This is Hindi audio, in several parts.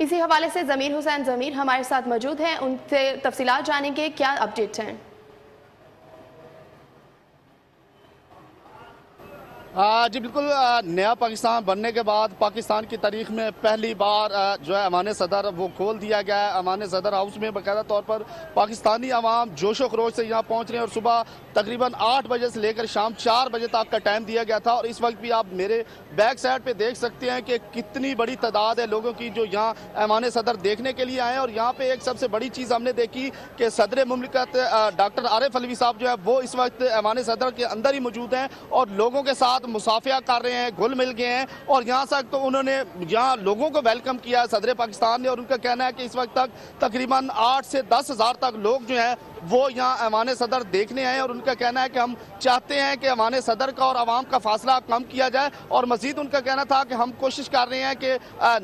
इसी हवाले से ज़मीर हुसैन ज़मीर हमारे साथ मौजूद हैं, उनसे तफसीलात जानेंगे, क्या अपडेट्स हैं। जी बिल्कुल। नया पाकिस्तान बनने के बाद पाकिस्तान की तारीख में पहली बार जो है अमान सदर वो खोल दिया गया है। अमान सदर हाउस में बाकायदा तौर पर पाकिस्तानी अवाम जोशो खरोश से यहाँ पहुँच रहे हैं और सुबह तकरीबन 8 बजे से लेकर शाम 4 बजे तक का टाइम दिया गया था। और इस वक्त भी आप मेरे बैक साइड पे देख सकते हैं कि कितनी बड़ी तादाद है लोगों की जो यहाँ अमान सदर देखने के लिए आए हैं। और यहाँ पे एक सबसे बड़ी चीज़ हमने देखी कि सदर मुमलिकत डॉक्टर आरिफ अलवी साहब जो है वो इस वक्त अमान सदर के अंदर ही मौजूद हैं और लोगों के साथ मुसाफिया कर रहे हैं, घुल मिल गए हैं। और यहाँ तक तो उन्होंने यहाँ लोगों को वेलकम किया सदर पाकिस्तान ने। और उनका कहना है कि इस वक्त तक तकरीबन 8 से 10 हज़ार तक लोग जो हैं वो यहाँ अमान सदर देखने आए। और उनका कहना है कि हम चाहते हैं कि अमान सदर का और आवाम का फासला कम किया जाए। और मजीद उनका कहना था कि हम कोशिश कर रहे हैं कि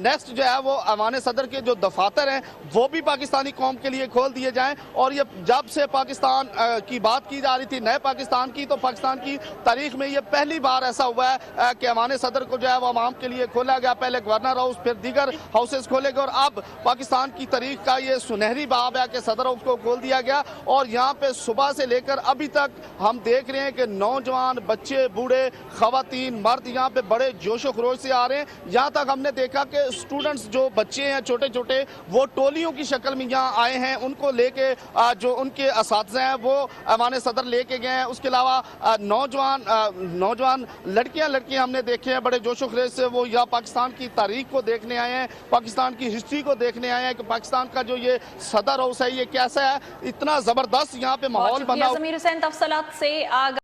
नेक्स्ट जो है वो अमान सदर के जो दफातर हैं वो भी पाकिस्तानी कौम के लिए खोल दिए जाएँ। और ये जब से पाकिस्तान की बात की जा रही थी नए पाकिस्तान की, तो पाकिस्तान की तारीख में ये पहली बार ऐसा हुआ है कि अमान सदर को जो है वो आवाम के लिए खोला गया। पहले गवर्नर हाउस, फिर दीगर हाउसेस खोले गए और अब पाकिस्तान की तारीख का ये सुनहरी बाब है कि सदर हाउस को खोल दिया गया। और यहाँ पे सुबह से लेकर अभी तक हम देख रहे हैं कि नौजवान, बच्चे, बूढ़े, खवातीन, मर्द यहाँ पे बड़े जोशो खरोश से आ रहे हैं। यहाँ तक हमने देखा कि स्टूडेंट्स जो बच्चे हैं छोटे छोटे वो टोलियों की शक्ल में यहाँ आए हैं। उनको लेके जो उनके असातिज़ा हैं वो अमान सदर लेके गए हैं। उसके अलावा नौजवान लड़कियां हमने देखे हैं बड़े जोशो खरोश से वो यहाँ पाकिस्तान की तारीख को देखने आए हैं, पाकिस्तान की हिस्ट्री को देखने आए हैं कि पाकिस्तान का जो ये सदर हाउस है ये कैसा है। इतना जबरदस्त यहाँ पे माहौल बना। ज़मीर हुसैन तफसीलात से